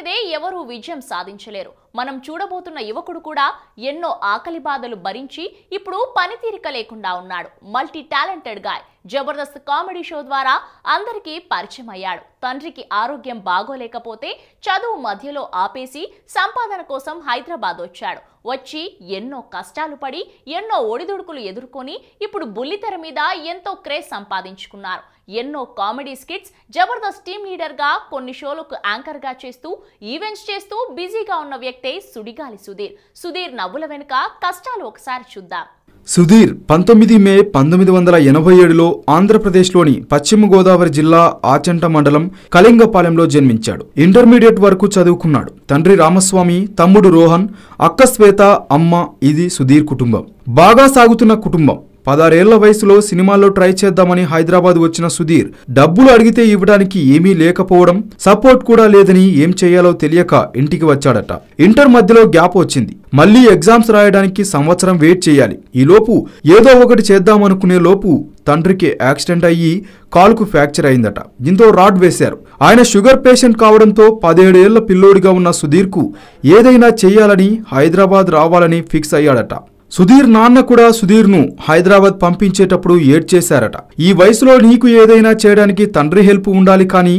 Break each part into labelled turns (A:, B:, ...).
A: కష్టపడనిదే ఎవరూ విజయం సాధించలేరు. మనం చూడబోతున్న యువకుడు కూడా ఎన్నో ఆకలి బాధలు భరించి ఇప్పుడు పనితీరిక లేకుండా ఉన్నాడు. Multi talented guy Jabardasth comedy show ద్వారా అందరికీ పరిచయం అయ్యాడు. తండ్రికి ఆరోగ్యం బాగోలేకపోతే చదువు మధ్యలో ఆపేసి సంపాదన కోసం హైదరాబాద్ వచ్చాడు. వచ్చి ఎన్నో కష్టాలు పడి ఎన్నో ఒడిదుడుకులు ఎదుర్కొని ఇప్పుడు బుల్లితెర మీద ఎంతో క్రేజ్ సంపాదించుకున్నారు. ఎన్నో comedy skits Jabardasth team leader గా కొన్ని షోలకు యాంకర్ గా చేస్తూ ఈవెంట్స్ చేస్తూ బిజీగా ఉన్న వ్యక్తే సుడిగాలి సుధీర్. సుధీర్ నవ్వుల వెనుక కష్టాలు ఒకసారి చూద్దాం.
B: సుధీర్ 19 మే 1987లో ఆంధ్రప్రదేశ్లోని పశ్చిమ గోదావరి జిల్లా ఆచంట మండలం కళింగపాలెంలో జన్మించాడు. ఇంటర్మీడియట్ వరకు చదువుకున్నాడు. తండ్రి రామస్వామి, తమ్ముడు రోహన్, అక్క శ్వేత, అమ్మ. ఇది సుధీర్ కుటుంబం. బాగా సాగుతున్న కుటుంబం. 16 ఏళ్ల వయసులో సినిమాల్లో ట్రై చేద్దామని హైదరాబాద్ వచ్చిన సుధీర్ డబ్బులు అడిగితే ఇవ్వడానికి ఏమీ లేకపోవడం, సపోర్ట్ కూడా లేదని ఏం చేయాలో తెలియక ఇంటికి వచ్చాడట. ఇంటర్ మధ్యలో గ్యాప్ వచ్చింది. మళ్లీ ఎగ్జామ్స్ రాయడానికి సంవత్సరం వెయిట్ చేయాలి. ఈలోపు ఏదో ఒకటి చేద్దామనుకునే లోపు తండ్రికి యాక్సిడెంట్ అయ్యి కాలుకు ఫ్రాక్చర్ అయిందట. దీంతో రాడ్ వేశారు. ఆయన షుగర్ పేషెంట్ కావడంతో 17 ఏళ్ల పిల్లోడిగా ఉన్న సుధీర్కు ఏదైనా చేయాలని, హైదరాబాద్ రావాలని ఫిక్స్ అయ్యాడట. సుధీర్ నాన్న కూడా సుధీర్ను హైదరాబాద్ పంపించేటప్పుడు ఏడ్చేశారట. ఈ వయసులో నీకు ఏదైనా చేయడానికి తండ్రి హెల్ప్ ఉండాలి, కానీ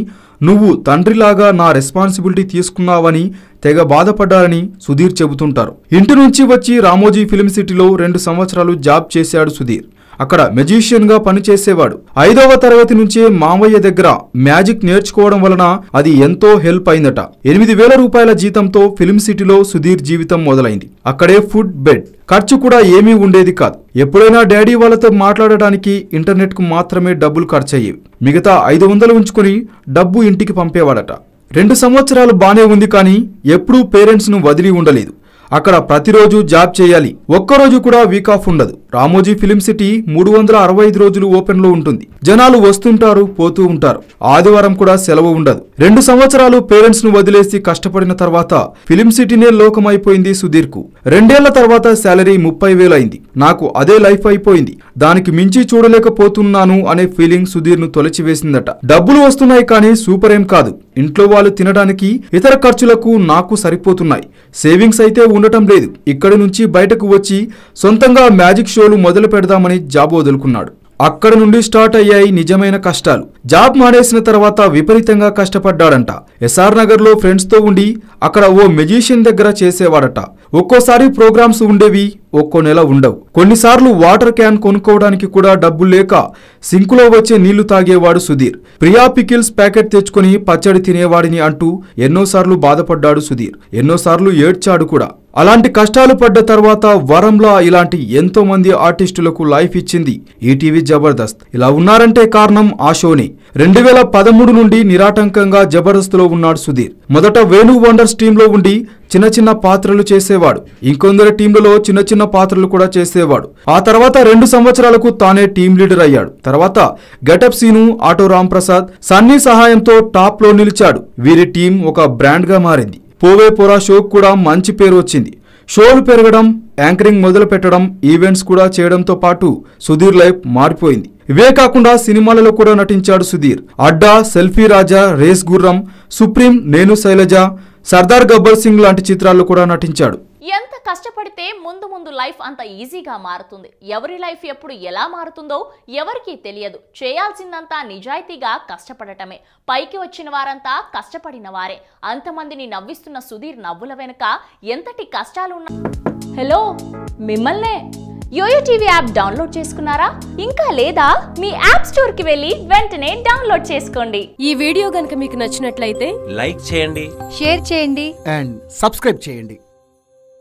B: నువ్వు తండ్రిలాగా నా రెస్పాన్సిబిలిటీ తీసుకున్నావని తెగ బాధపడ్డారని సుధీర్ చెబుతుంటారు. ఇంటి నుంచి వచ్చి రామోజీ ఫిల్మ్ సిటీలో 2 సంవత్సరాలు జాబ్ చేశాడు సుధీర్. అక్కడ మెజిషియన్ గా పనిచేసేవాడు. 5వ తరగతి నుంచే మామయ్య దగ్గర మ్యాజిక్ నేర్చుకోవడం వలన అది ఎంతో హెల్ప్ అయిందట. 8,000 రూపాయల జీతంతో ఫిల్మ్ సిటీలో సుధీర్ జీవితం మొదలైంది. అక్కడే ఫుడ్, బెడ్ ఖర్చు కూడా ఏమీ ఉండేది కాదు. ఎప్పుడైనా డాడీ వాళ్ళతో మాట్లాడడానికి ఇంటర్నెట్ కు మాత్రమే డబ్బులు ఖర్చయ్యేవి. మిగతా 500 ఉంచుకుని డబ్బు ఇంటికి పంపేవాడట. 2 సంవత్సరాలు బానే ఉంది, కానీ ఎప్పుడూ పేరెంట్స్ ను వదిలి ఉండలేదు. అక్కడ ప్రతిరోజు జాబ్ చేయాలి. ఒక్కరోజు కూడా వీక్ ఆఫ్ ఉండదు. రామోజీ ఫిల్మ్ సిటీ 365 రోజులు ఓపెన్ లో ఉంటుంది. జనాలు వస్తుంటారు, పోతూ ఉంటారు. ఆదివారం కూడా సెలవు ఉండదు. 2 సంవత్సరాలు పేరెంట్స్ ను వదిలేసి కష్టపడిన తర్వాత ఫిల్మ్ సిటీనే లోకమైపోయింది సుధీర్ కు. 2 ఏళ్ల తర్వాత శాలరీ 30,000 అయింది. నాకు అదే లైఫ్ అయిపోయింది, దానికి మించి చూడలేకపోతున్నాను అనే ఫీలింగ్ సుధీర్ ను తొలచివేసిందట. డబ్బులు వస్తున్నాయి, కానీ సూపర్ ఏం కాదు. ఇంట్లో వాళ్ళు తినడానికి, ఇతర ఖర్చులకు నాకు సరిపోతున్నాయి. సేవింగ్స్ అయితే ఉండటం లేదు. ఇక్కడి నుంచి బయటకు వచ్చి సొంతంగా మ్యాజిక్ షోలు మొదలు పెడదామని జాబ్ వదులుకున్నాడు. అక్కడ నుండి స్టార్ట్ అయ్యాయి నిజమైన కష్టాలు. జాబ్ మానేసిన తర్వాత విపరీతంగా కష్టపడ్డాడంట. ఎస్ఆర్ నగర్ లో ఫ్రెండ్స్ తో ఉండి అక్కడ ఓ మెజిషియన్ దగ్గర చేసేవాడట. ఒక్కోసారి ప్రోగ్రామ్స్ ఉండేవి, ఒక్కో నెల ఉండవు. కొన్నిసార్లు వాటర్ క్యాన్ కొనుక్కోవడానికి కూడా డబ్బులు లేక సింకులో వచ్చే నీళ్లు తాగేవాడు సుధీర్. ప్రియా పికిల్స్ ప్యాకెట్ తెచ్చుకుని పచ్చడి తినేవాడిని అంటూ ఎన్నోసార్లు బాధపడ్డాడు సుధీర్. ఎన్నోసార్లు ఏడ్చాడు కూడా. అలాంటి కష్టాలు పడ్డ తర్వాత వరంలా ఇలాంటి ఎంతో మంది ఆర్టిస్టులకు లైఫ్ ఇచ్చింది ఈటీవీ జబర్దస్త్. ఇలా ఉన్నారంటే కారణం ఆ షోనే. 2013 నుండి నిరాటంకంగా జబర్దస్త్ లో ఉన్నాడు సుధీర్. మొదట వేణు వండర్స్ టీంలో ఉండి చిన్న చిన్న పాత్రలు చేసేవాడు. ఇంకొందరి టీంలలో చిన్న చిన్న పాత్రలు కూడా చేసేవాడు. ఆ తర్వాత 2 సంవత్సరాలకు తానే టీం లీడర్ అయ్యాడు. తర్వాత గెటప్ సీను, ఆటో రాంప్రసాద్, సన్నీ సహాయంతో టాప్ లో నిలిచాడు. వీరి టీం ఒక బ్రాండ్ గా మారింది. పోవే పోరా షోకు కూడా మంచి పేరు వచ్చింది. షోలు పెరగడం, యాంకరింగ్ మొదలు పెట్టడం, ఈవెంట్స్ కూడా చేయడంతో పాటు సుధీర్ లైఫ్ మారిపోయింది. ఇవే కాకుండా సినిమాలలో కూడా నటించాడు సుధీర్. అడ్డా, సెల్ఫీ రాజా, రేస్ గుర్రం, సుప్రీం, నేను శైలజ, సర్దార్ గబ్బర్ సింగ్ లాంటి చిత్రాల్లో కూడా నటించాడు.
A: ఎంత కష్టపడితే ముందు ముందు లైఫ్ అంత ఈజీగా మారుతుంది. ఎవరి లైఫ్ ఎప్పుడు ఎలా మారుతుందో ఎవరికీ తెలియదు. చేయాల్సిందంతా నిజాయితీగా కష్టపడటమే. పైకి వచ్చిన వారంతా కష్టపడిన వారే. అంతమందిని నవ్విస్తున్న సుధీర్ నవ్వుల వెనుక ఎంతటి కష్టాలున్నా. హలో, మిమ్మల్నే. యోయో టీవీ యాప్ డౌన్లోడ్ చేసుకున్నారా? ఇంకా లేదా? మీ యాప్ స్టోర్ కి వెళ్ళి వెంటనే డౌన్లోడ్ చేసుకోండి.
C: ఈ వీడియో గనుక మీకు నచ్చినట్లయితే
D: లైక్ చేయండి,
E: షేర్ చేయండి
F: అండ్ సబ్స్క్రైబ్ చేయండి.